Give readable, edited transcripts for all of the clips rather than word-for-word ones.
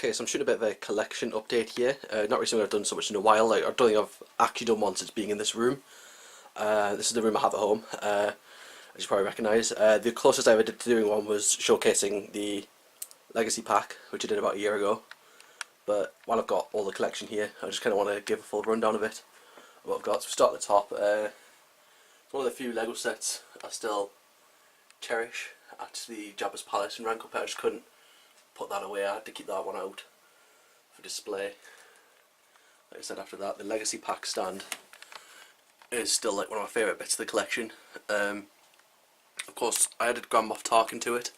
Okay, so I'm shooting a bit of a collection update here. Not really something I've done so much in a while. Like, I don't think I've actually done one since being in this room. This is the room I have at home, as you probably recognise. The closest I ever did to doing one was showcasing the Legacy Pack, which I did about a year ago. But while I've got all the collection here, I just kind of want to give a full rundown of it, of what I've got. So we start at the top. It's one of the few Lego sets I still cherish at the Jabba's Palace in JangoFett. I just couldn't put that away. I had to keep that one out for display. Like I said, after that, the Legacy Pack stand is still like one of my favourite bits of the collection. Of course, I added Grand Moff Tarkin to it,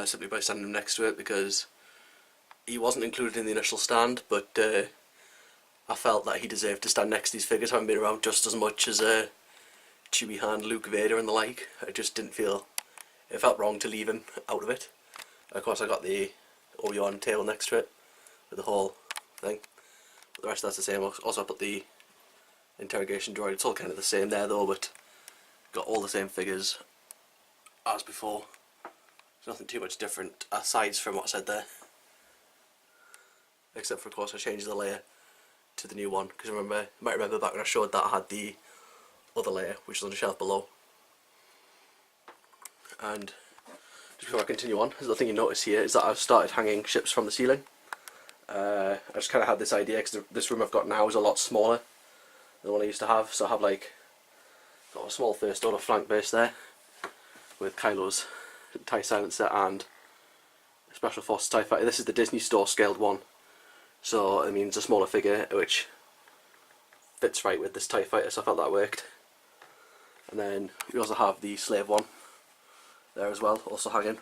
simply by standing him next to it, because he wasn't included in the initial stand, but I felt that he deserved to stand next to these figures, having been around just as much as Chewie, Han, Luke, Vader and the like. I just didn't feel, it felt wrong to leave him out of it. Of course, I got the Obi-Wan table next to it with the whole thing, but the rest of that's the same. Also, I put the interrogation droid. It's all kind of the same there though, but got all the same figures as before. There's nothing too much different aside from what I said there, except for, of course, I changed the layer to the new one, because you might remember back when I showed that I had the other layer which is on the shelf below. And just before I continue on, the thing you notice here is that I've started hanging ships from the ceiling. I just kind of had this idea because this room I've got now is a lot smaller than the one I used to have, so I have got a small first order flank base there with Kylo's TIE silencer and a Special Forces TIE fighter. This is the Disney Store scaled one, so it means a smaller figure which fits right with this TIE fighter, so I felt that worked. And then we also have the Slave one there as well, also hanging,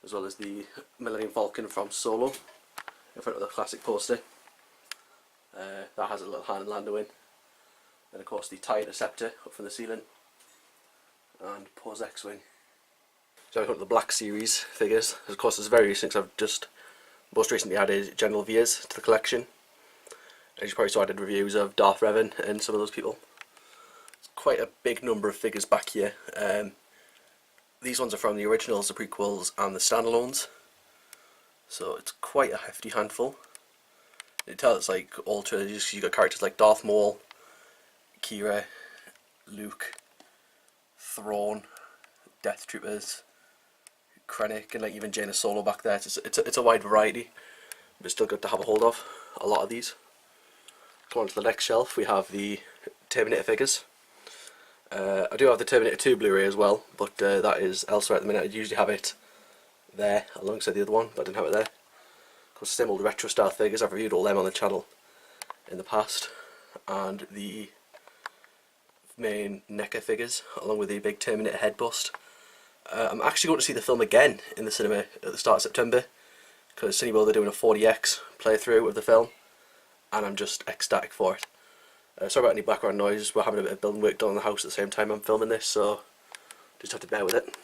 as well as the Millennium Falcon from Solo in front of the classic poster. That has a little Han and Lando in. Then of course the TIE Interceptor up from the ceiling, and Poe's X-Wing. So I've got the Black Series figures. Of course, there's very recent, I've just most recently added General Veers to the collection. As you probably saw, I did reviews of Darth Vader and some of those people. It's quite a big number of figures back here. These ones are from the originals, the prequels and the standalones, so it's quite a hefty handful. You can tell it's like all trilogies. You got characters like Darth Maul, Kira, Luke, Thrawn, Death Troopers, Krennic, and like even Jaina Solo back there. It's a wide variety, but it's still good to have a hold of a lot of these. Come on to the next shelf. We have the Terminator figures. I do have the Terminator 2 Blu-ray as well, but that is elsewhere at the minute. I usually have it there alongside the other one, but I didn't have it there. Of course, the same old retro style figures. I've reviewed all them on the channel in the past, and the main NECA figures, along with the big Terminator head bust. I'm actually going to see the film again in the cinema at the start of September, because Cineworld are doing a 40x playthrough of the film, and I'm just ecstatic for it. Sorry about any background noise. We're having a bit of building work done on the house at the same time I'm filming this, so just have to bear with it.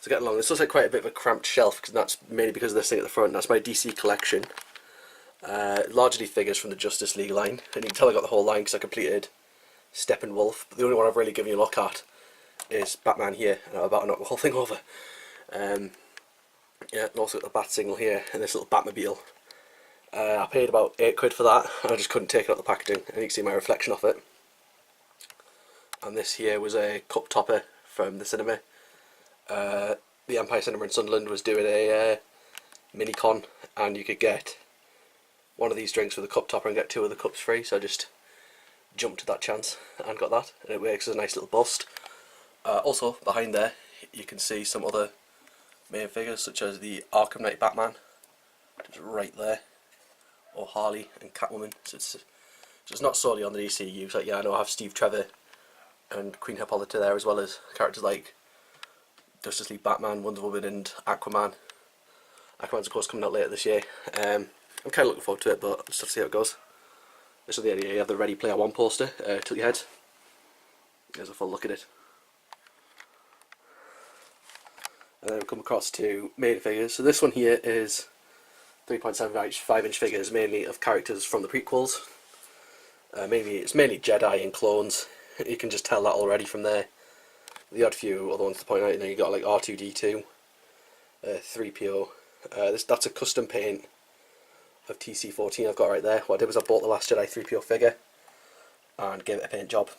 So getting along, this looks like quite a bit of a cramped shelf, because that's mainly because of this thing at the front. That's my DC collection, largely figures from the Justice League line, and you can tell I got the whole line because I completed Steppenwolf. But the only one I've really given you a look at is Batman here, and I'm about to knock the whole thing over. Yeah, and also got the Bat Signal here, and this little Batmobile. I paid about £8 for that, and I just couldn't take it out the packaging, and you can see my reflection off it. And this here was a cup topper from the cinema. The Empire Cinema in Sunderland was doing a mini-con, and you could get one of these drinks with a cup topper and get 2 of the cups free, so I just jumped at that chance and got that, and it works as a nice little bust. Also, behind there, you can see some other main figures, such as the Arkham Knight Batman, just right there, or Harley and Catwoman. So it's not solely on the DCU. So like, yeah, I know I have Steve Trevor and Queen Hippolyta there, as well as characters like Justice League Batman, Wonder Woman and Aquaman. Aquaman's of course coming out later this year. I'm kind of looking forward to it, but I'll just have to see how it goes. This is the idea. You have the Ready Player One poster, tilt your head. There's a full look at it. And then we come across to main figures. So this one here is 3.75-inch figures, mainly of characters from the prequels. It's mainly Jedi and clones. You can just tell that already from there. The odd few other ones to point out, you got like R2-D2, 3PO, That's a custom paint of TC14 I've got right there. What I did was I bought the Last Jedi 3PO figure and gave it a paint job.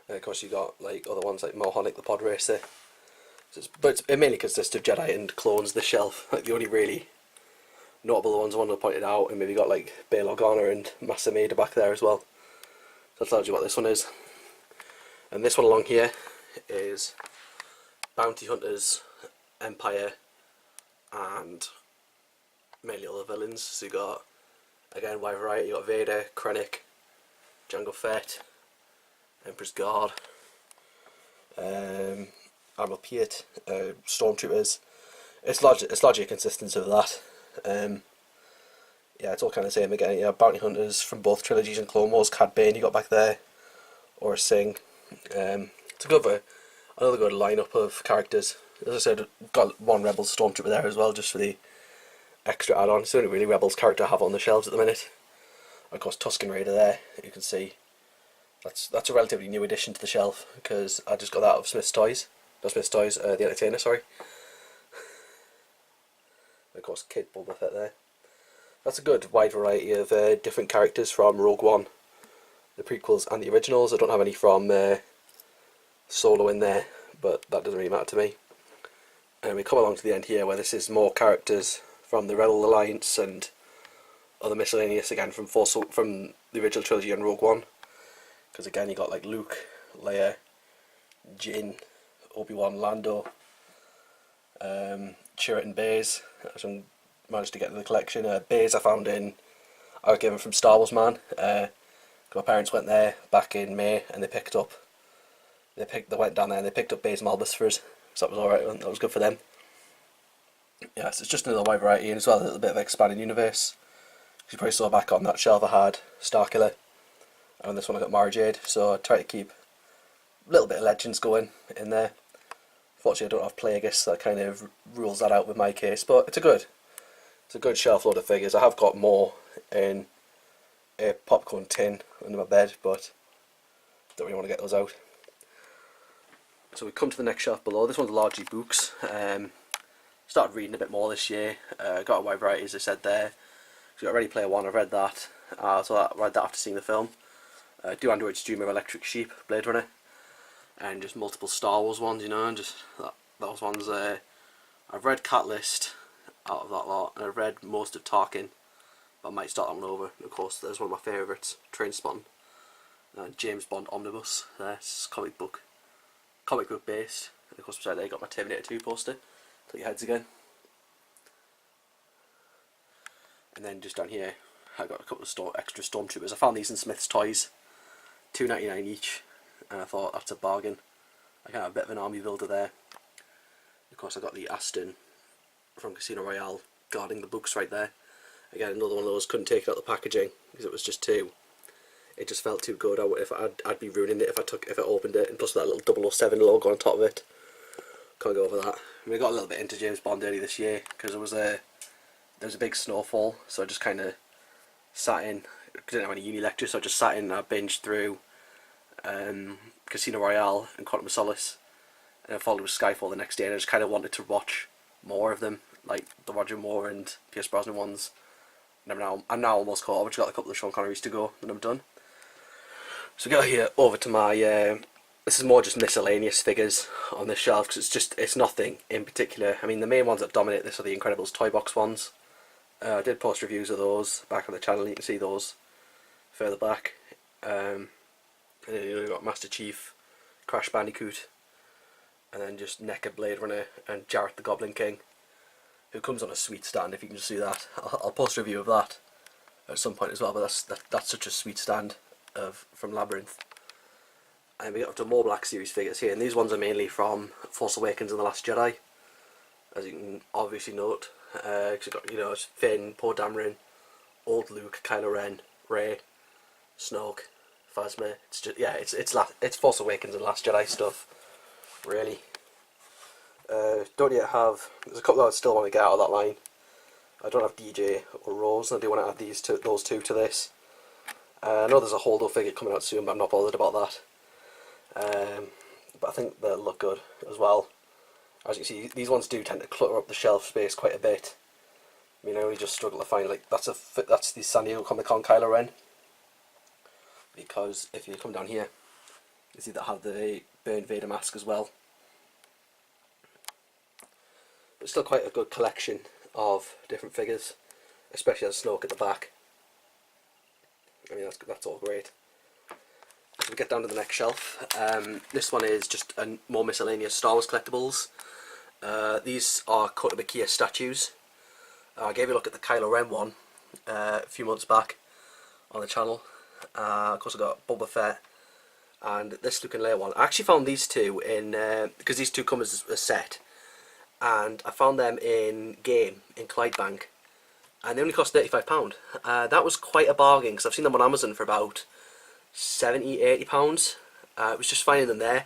And of course you got like other ones like Mohonic the Pod Racer. But it mainly consists of Jedi and clones, this shelf. Like the only really notable ones I wanted to point it out, and maybe got like Bail Organa and Massa Maida back there as well. So that tells you what this one is. And this one along here is Bounty Hunters, Empire, and mainly other villains. So you got, again, wide variety. You got Vader, Krennic, Jango Fett, Emperor's Guard, Admiral Piet, Stormtroopers. It's largely a consistency of that. Yeah, it's all kind of the same again. You know, Bounty Hunters from both trilogies and Clone Wars. Cad Bane you got back there, or Singh. It's another good lineup of characters. As I said, got one Rebels Stormtrooper there as well, just for the extra add-on. It's the only really Rebels character I have on the shelves at the minute. Of course, Tusken Raider there, you can see. That's a relatively new addition to the shelf, because I just got that out of Smith's Toys. Not Smith's Toys, The Entertainer, sorry. Of course, Kid Boba Fett there. That's a good wide variety of different characters from Rogue One, the prequels and the originals. I don't have any from Solo in there, but that doesn't really matter to me. And we come along to the end here, where this is more characters from the Rebel Alliance and other miscellaneous, again from the original trilogy and Rogue One. Because again, you got like Luke, Leia, Jin, Obi-Wan, Lando, Chirrut and Baze. I managed to get to the collection. Baze I was given from Star Wars Man. My parents went there back in May, and they went down there and they picked up Baze Malbus for us. So that was alright, that was good for them. Yes, it's just another wide variety, and as well a little bit of expanded universe. You probably saw back on that shelf I had Starkiller, and on this one I got Mara Jade, so I try to keep a little bit of Legends going in there. Fortunately I don't have Plagueis, so that kind of rules that out with my case, but it's a good shelf load of figures. I have got more in a popcorn tin under my bed, but don't really want to get those out. So we come to the next shelf below. This one's largely books. Started reading a bit more this year. Got a wide variety, as I said there. So got Ready Player One, I've read that. So I read that after seeing the film. Do Androids Dream of Electric Sheep, Blade Runner. And just multiple Star Wars ones, you know, and just those ones. I've read Catalyst out of that lot, and I've read most of Tarkin, but I might start that one over. And of course, there's one of my favourites, Trainspotting. James Bond Omnibus. It's comic book based. And of course, beside there you got my Terminator 2 poster. Take your heads again. And then just down here, I got a couple of extra Stormtroopers. I found these in Smith's Toys, $2.99 each, and I thought that's a bargain. I can have a bit of an army builder there. Of course, I got the Aston from Casino Royale guarding the books right there. Again, another one of those, couldn't take it out of the packaging because it was just too. It just felt too good. I'd be ruining it if I opened it, and plus that little 007 logo on top of it. Can't go over that. We got a little bit into James Bond early this year because there was a big snowfall, so I just kind of sat in. I didn't have any uni lectures, so I just sat in and I binged through Casino Royale and Quantum of Solace, and I followed with Skyfall the next day, and I just kind of wanted to watch more of them, like the Roger Moore and Pierce Brosnan ones. And I'm now almost caught up. I've just got a couple of Sean Connerys to go, and I'm done. So we go here over to my. This is more just miscellaneous figures on this shelf because it's nothing in particular. I mean, the main ones that dominate this are the Incredibles toy box ones. I did post reviews of those back on the channel. You can see those further back. And then you've got Master Chief, Crash Bandicoot, and then just NECA Blade Runner and Jareth the Goblin King, who comes on a sweet stand. If you can just see that, I'll post a review of that at some point as well. But that's such a sweet stand from Labyrinth. And we got up to more Black Series figures here, and these ones are mainly from Force Awakens and The Last Jedi, as you can obviously note. Cause you've got, you know, Finn, Poe Dameron, Old Luke, Kylo Ren, Rey, Snoke, Phasma. It's just, yeah, it's Force Awakens and Last Jedi stuff, really. Don't yet have. There's a couple that I still want to get out of that line. I don't have DJ or Rose, and I do want to add those two to this. I know there's a Holdo figure coming out soon, but I'm not bothered about that. But I think they'll look good as well. As you can see, these ones do tend to clutter up the shelf space quite a bit. I mean, I only just struggle to find, like, that's the San Diego Comic-Con Kylo Ren. Because if you come down here, you see that have the Darth Vader mask as well. But still quite a good collection of different figures, especially as Snoke at the back. I mean, that's all great. As we get down to the next shelf, this one is just a more miscellaneous Star Wars collectibles. These are Kotobukiya statues. I gave you a look at the Kylo Ren one a few months back on the channel. Of course I got Boba Fett and this Luke and Leia one. I actually found these two in, because these two come as a set, and I found them in Game in Clydebank, and they only cost £35. That was quite a bargain because I've seen them on Amazon for about £70–80. It was just finding them there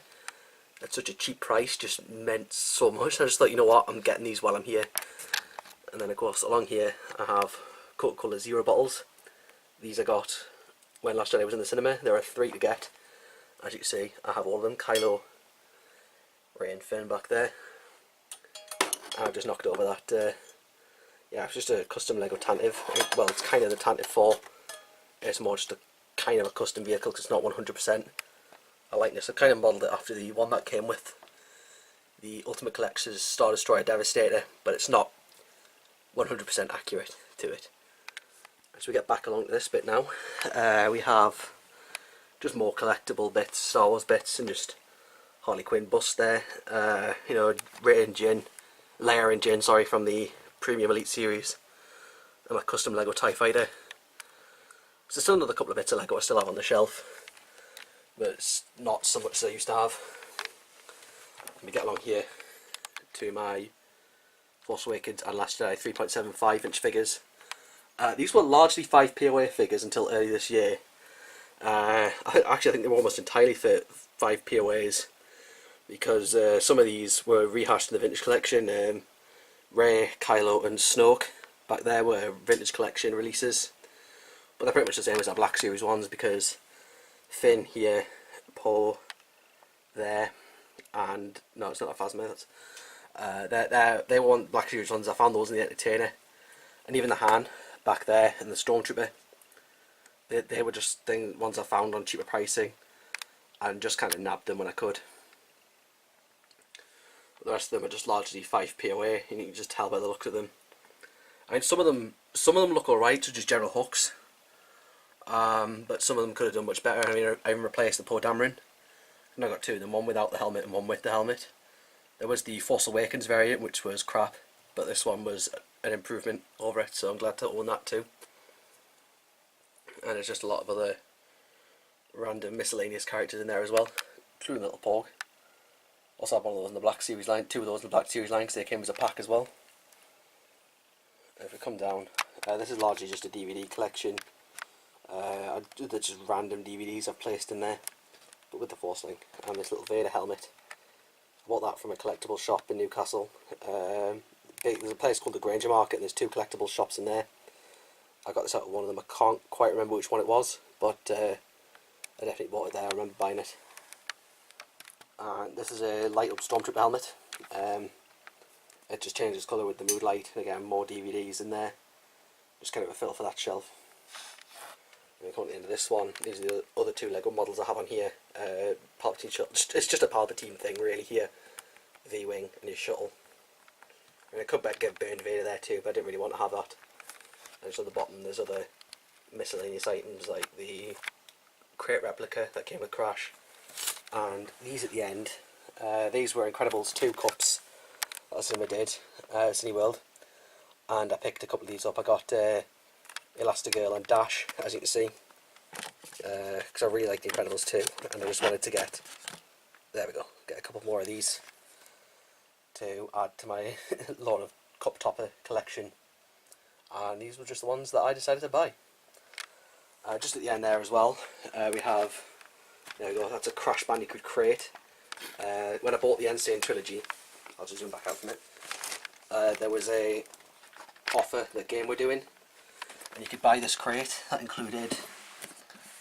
at such a cheap price just meant so much. I just thought, you know what, I'm getting these while I'm here. And then of course along here I have Coca-Cola Zero bottles. These I got when Last Jedi was in the cinema. There are 3 to get. As you can see, I have all of them. Kylo Ren, Finn back there. I've just knocked over that. Yeah, it's just a custom Lego Tantive. Well, it's kind of the Tantive 4. It's more just a kind of a custom vehicle because it's not 100%. I like this. I kind of modelled it after the one that came with the Ultimate Collector's Star Destroyer Devastator, but it's not 100% accurate to it. As we get back along to this bit now, we have just more collectible bits, Star Wars bits, and just Harley Quinn bust there. You know, Leia and Jin, sorry, from the Premium Elite series, and my custom Lego TIE Fighter. So still another couple of bits of Lego I still have on the shelf, but it's not so much as I used to have. Let me get along here to my Force Awakens and Last Jedi 3.75 inch figures. These were largely 5 POA figures until early this year. Actually, I think they were almost entirely for 5 POAs because some of these were rehashed in the Vintage Collection. Rey, Kylo and Snoke back there were Vintage Collection releases, but they're pretty much the same as our Black Series ones because Finn here, Poe there, and no, it's not a Phasma. They were Black Series ones. I found those in the Entertainer, and even the Han back there and the Stormtrooper. They were just ones I found on cheaper pricing, and just kind of nabbed them when I could. But the rest of them are just largely 5 POA, and you can just tell by the looks of them. I mean, some of them look alright, so just general hooks. But some of them could have done much better. I mean, I even replaced the Poe Dameron, and I got 2 of them, one without the helmet and one with the helmet. There was the Force Awakens variant, which was crap, but this one was an improvement over it, so I'm glad to own that too. And there's just a lot of other random miscellaneous characters in there as well, including Little Porg. Also have one of those in the Black Series line, 2 of those in the Black Series line because they came as a pack as well. If we come down, this is largely just a DVD collection. They're just random DVDs I've placed in there, but with the Force Link and this little Vader helmet. I bought that from a collectible shop in Newcastle. There's a place called the Granger Market and there's 2 collectible shops in there. I got this out of one of them. I can't quite remember which one it was, but I definitely bought it there. I remember buying it. And this is a light up Stormtrooper helmet. It just changes colour with the mood light, and again more DVDs in there. Just kind of a fill for that shelf. And we come to the end of this one. These are the other 2 Lego models I have on here. Palpatine shuttle. It's just a Palpatine thing really here. V-Wing and his shuttle. And I could get Darth Vader there too, but I didn't really want to have that. And just on the bottom there's other miscellaneous items like the crate replica that came with Crash. And these at the end, these were Incredibles 2 cups that Cinema did, Cineworld. And I picked a couple of these up. I got Elastigirl and Dash, as you can see, because I really like the Incredibles 2, and I just wanted to get, there we go, get a couple more of these to add to my Lord of Cup Topper collection. And these were just the ones that I decided to buy. Just at the end there as well, we have, there we go, that's a Crash Bandicoot crate. When I bought the Insane Trilogy, I'll just zoom back out from it, there was a offer that Game were doing, and you could buy this crate that included,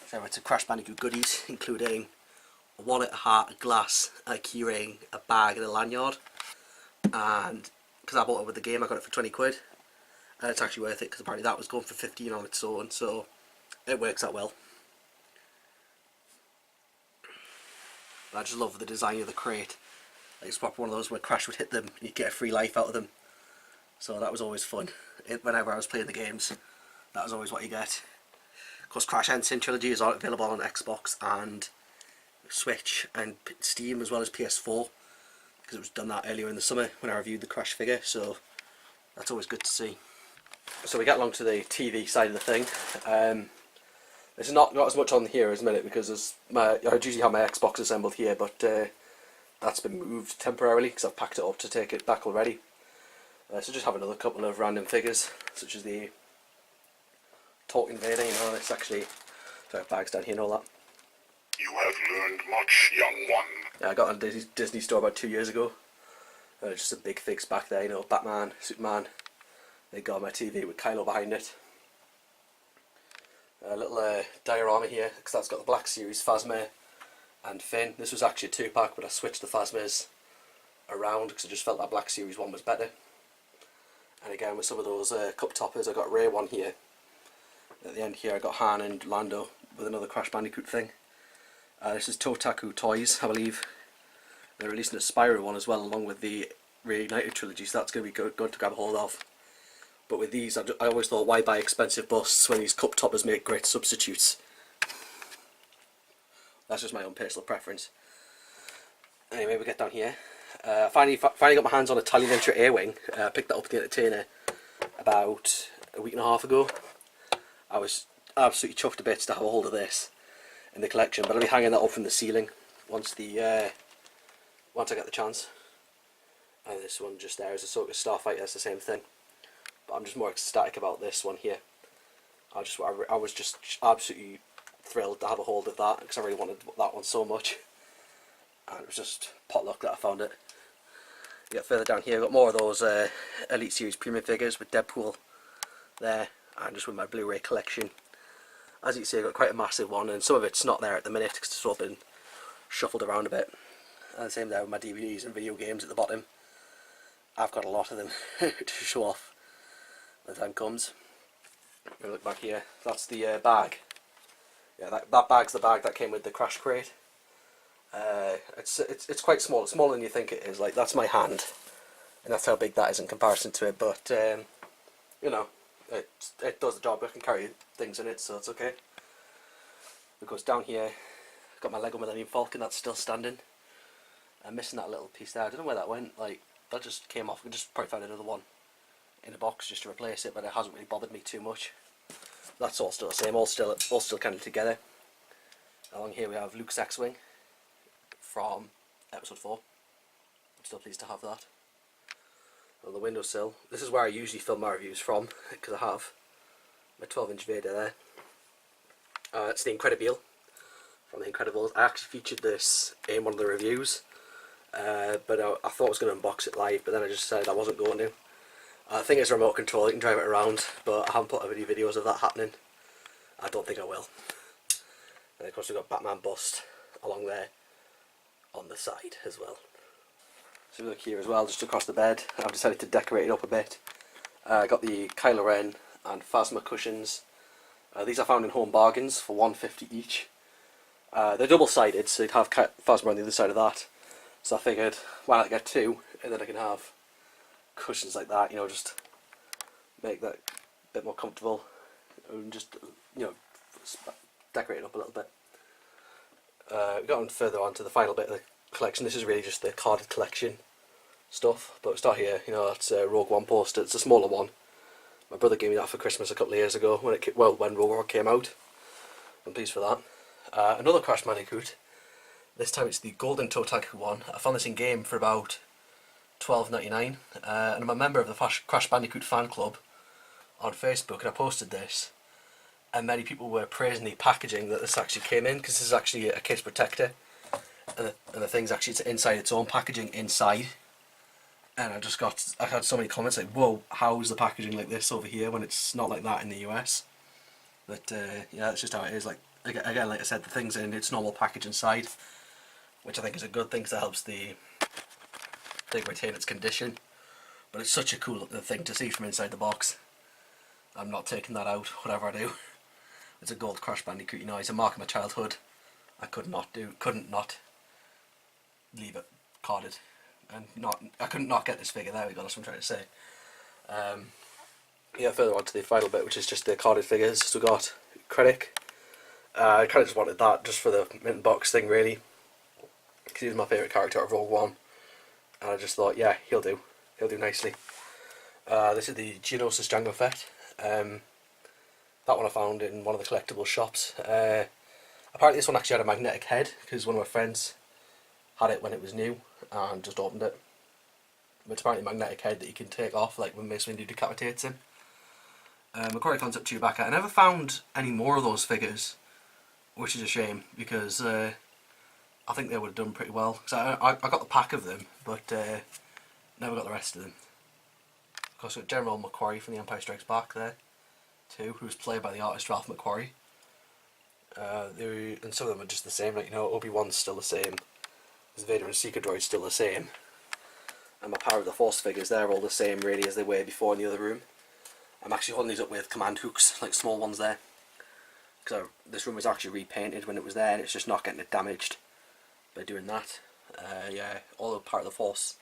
so it's a Crash Bandicoot goodies, including a wallet, a hat, a glass, a keyring, a bag and a lanyard. and because I bought it with the game, I got it for 20 quid, and it's actually worth it because apparently that was going for 15 on its own, so it works out well. I just love the design of the crate. Like, it's proper one of those where Crash would hit them and you'd get a free life out of them. So that was always fun. Whenever I was playing the games, that was always what you get. Of course, Crash and Sin Trilogy is available on Xbox and Switch and Steam as well as PS4, because it was done that earlier in the summer when I reviewed the Crash figure, so that's always good to see. So we get along to the TV side of the thing. There's not as much on here as a minute because I usually have my Xbox assembled here, but that's been moved temporarily because I've packed it up to take it back already. So just have another couple of random figures, such as the Talking Vader. You know, it's actually bags down here and all that. You have learned much, young one. Yeah, I got it on a Disney store about 2 years ago. Just some big figs back there, you know, Batman, Superman. They got my TV with Kylo behind it. A little diorama here, because that's got the Black Series, Phasma and Finn. This was actually a 2-pack, but I switched the Phasmas around because I just felt that Black Series one was better. And again, with some of those cup toppers, I got a rare one here. At the end here, I got Han and Lando with another Crash Bandicoot thing. This is Totaku Toys, I believe. They're releasing a Spyro one as well, along with the Reignited trilogy, so that's going to be good to grab a hold of. But with these, I always thought, why buy expensive busts when these cup toppers make great substitutes? That's just my own personal preference. Anyway, we get down here. Finally got my hands on a Italian Venture Airwing. Picked that up at the Entertainer about a week and a half ago. I was absolutely chuffed to bits to have a hold of this in the collection, but I'll be hanging that up from the ceiling once I get the chance. And this one just there is a sort of Starfighter, that's the same thing. But I'm just more ecstatic about this one here. I was just absolutely thrilled to have a hold of that because I really wanted that one so much. And it was just pot luck that I found it. You get further down here, I've got more of those Elite Series premium figures with Deadpool there, and just with my Blu-ray collection. As you can see, I've got quite a massive one, and some of it's not there at the minute because it's sort of been shuffled around a bit. And the same there with my DVDs and video games at the bottom. I've got a lot of them to show off when the time comes. Look back here, that's the bag. Yeah, that bag's the bag that came with the Crash crate. It's quite small. It's smaller than you think it is. Like, that's my hand, and that's how big that is in comparison to it. But you know, it does the job. I can carry things in it, so it's okay. Because down here, I've got my Lego Millennium Falcon that's still standing. I'm missing that little piece there. I don't know where that went. Like, that just came off. I just probably found another one in a box just to replace it, but it hasn't really bothered me too much. That's all still the same. All still kind of together. Along here we have Luke's X-Wing from episode 4. I'm still pleased to have that. On the windowsill, this is where I usually film my reviews from, because I have my 12-inch Vader there. It's the Incredible from The Incredibles. I actually featured this in one of the reviews, but I thought I was going to unbox it live, but then I just decided I wasn't going to. I think it's a remote control, you can drive it around, but I haven't put any videos of that happening. I don't think I will. And of course we've got Batman bust along there on the side as well. So look here as well, just across the bed, I've decided to decorate it up a bit. I got the Kylo Ren and Phasma cushions. These I found in Home Bargains for $1.50 each. They're double-sided, so you'd have Phasma on the other side of that. So I figured, why not get two, and then I can have cushions like that, you know, just make that a bit more comfortable, and just, you know, decorate it up a little bit. We got on further on to the final bit of the collection. This is really just the carded collection stuff, but we start here. You know, that's a Rogue One poster. It's a smaller one. My brother gave me that for Christmas a couple of years ago when when Rogue One came out. I'm pleased for that. Another Crash Bandicoot. This time it's the Golden Totaku one. I found this in game for about $12.99, and I'm a member of the Crash Bandicoot fan club on Facebook, and I posted this, and many people were praising the packaging that this actually came in, because this is actually a case protector, and the thing's actually inside its own packaging inside. And I had so many comments like, whoa, how is the packaging like this over here when it's not like that in the US? But yeah, that's just how it is. Like again, like I said, the thing's in its normal package inside, which I think is a good thing, because it helps the thing retain its condition, but it's such a cool looking thing to see from inside the box. I'm not taking that out, whatever I do. It's a gold Crash Bandicoot, you know, it's a mark of my childhood. I couldn't not leave it carded, and I couldn't not get this figure. There we go, that's what I'm trying to say. Yeah, further on to the final bit, which is just the carded figures. So we got Krennic. I kind of just wanted that just for the mint box thing, really, because he was my favourite character out of Rogue One, and I just thought, yeah, he'll do nicely. This is the Geonosis Jango Fett. That one I found in one of the collectible shops. Apparently this one actually had a magnetic head, because one of my friends had it when it was new and just opened it. But it's apparently a magnetic head that you can take off, like when Mace Windu decapitates him. McQuarrie Concept Chewbacca. I never found any more of those figures, which is a shame, because I think they would have done pretty well. Because I got the pack of them, but never got the rest of them. Of course, we've got General McQuarrie from The Empire Strikes Back there, too, who was played by the artist Ralph McQuarrie. And some of them are just the same, like, you know, Obi-Wan's still the same, Vader and Seeker Droid's still the same, and my Power of the Force figures, they're all the same really as they were before in the other room. I'm actually holding these up with command hooks, like small ones there, because this room was actually repainted when it was there, and it's just not getting it damaged by doing that. Yeah, all the Power of the Force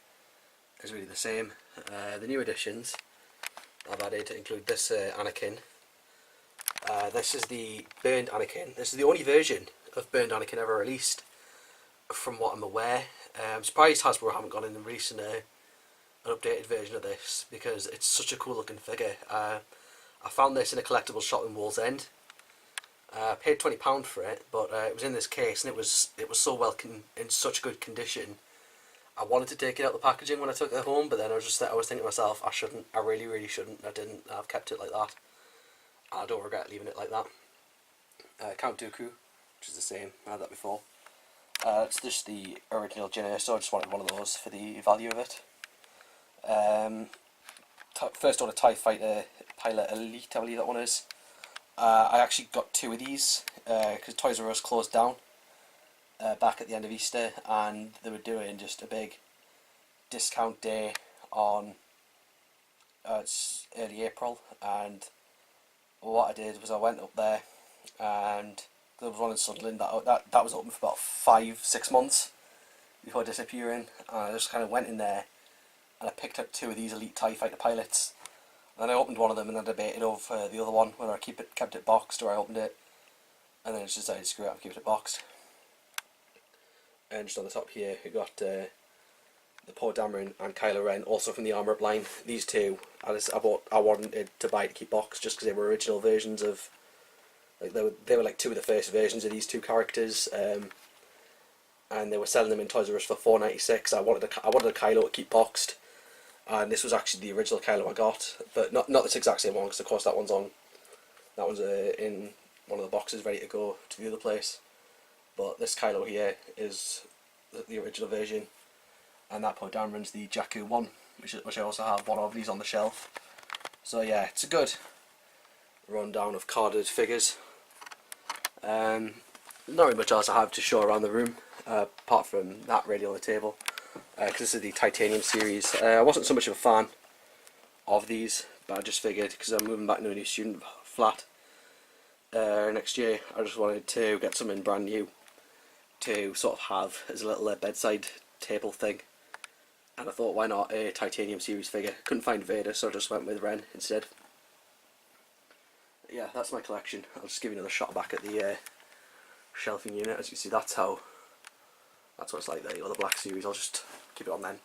is really the same. The new additions I've added to include this Anakin. This is the burned Anakin. This is the only version of burned Anakin ever released, from what I'm aware. I'm surprised Hasbro haven't gone in and released an updated version of this, because it's such a cool looking figure. I found this in a collectible shop in Wallsend. I paid £20 for it, but it was in this case, and it was so well in such good condition. I wanted to take it out of the packaging when I took it home, but then I was thinking to myself, I shouldn't. I really shouldn't. I didn't. I've kept it like that. I don't regret leaving it like that. Count Dooku, which is the same. I had that before. It's just the original Jyn, so I just wanted one of those for the value of it. First Order TIE Fighter Pilot Elite, I believe that one is. I actually got two of these because Toys R Us closed down back at the end of Easter, and they were doing just a big discount day on it's early April, and what I did was I went up there, and there was one in Sunderland that was open for about 5-6 months before disappearing, and I just kind of went in there and I picked up two of these Elite TIE Fighter pilots. Then I opened one of them and then debated over the other one, whether I kept it boxed or I opened it, and then I just decided to screw it up and keep it boxed. And just on the top here we got the Poe Dameron and Kylo Ren, also from the Armour Up line. These two I wanted to buy to keep boxed just because they were original versions of, like they were like two of the first versions of these two characters, and they were selling them in Toys R Us for $4.96. I wanted a Kylo to keep boxed, and this was actually the original Kylo I got, but not this exact same one, because of course that one's in one of the boxes ready to go to the other place. But this Kylo here is the original version, and that Poe Dameron's the Jakku one, which I also have one of these on the shelf. So yeah, it's a good rundown of carded figures. Not really much else I have to show around the room, apart from that really on the table, because this is the Titanium series. I wasn't so much of a fan of these, but I just figured, because I'm moving back to a new student flat next year, I just wanted to get something brand new to sort of have as a little bedside table thing, and I thought, why not a Titanium series figure? Couldn't find Vader, so I just went with Ren instead. Yeah, that's my collection. I'll just give you another shot back at the shelving unit. As you can see, that's what it's like there. You got the black series. I'll just keep it on then.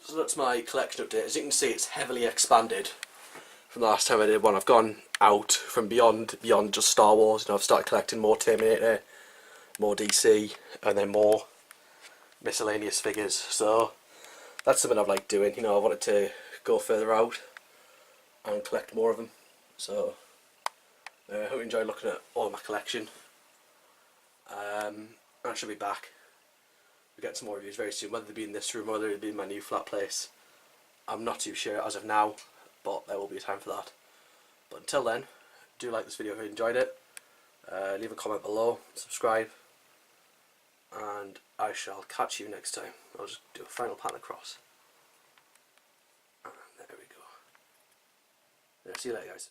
So that's my collection update. As you can see, it's heavily expanded from the last time I did one. I've gone out from beyond just Star Wars. You know, I've started collecting more Terminator, more DC, and then more miscellaneous figures. So that's something I've liked doing. You know, I wanted to go further out and collect more of them. So I hope you enjoy looking at all of my collection. I should be back. We'll get some more reviews very soon, whether they be in this room or whether it be in my new flat place. I'm not too sure as of now, but there will be a time for that. But until then, do like this video if you enjoyed it. Leave a comment below, subscribe, and I shall catch you next time. I'll just do a final pan across. And there we go. Yeah, see you later, guys.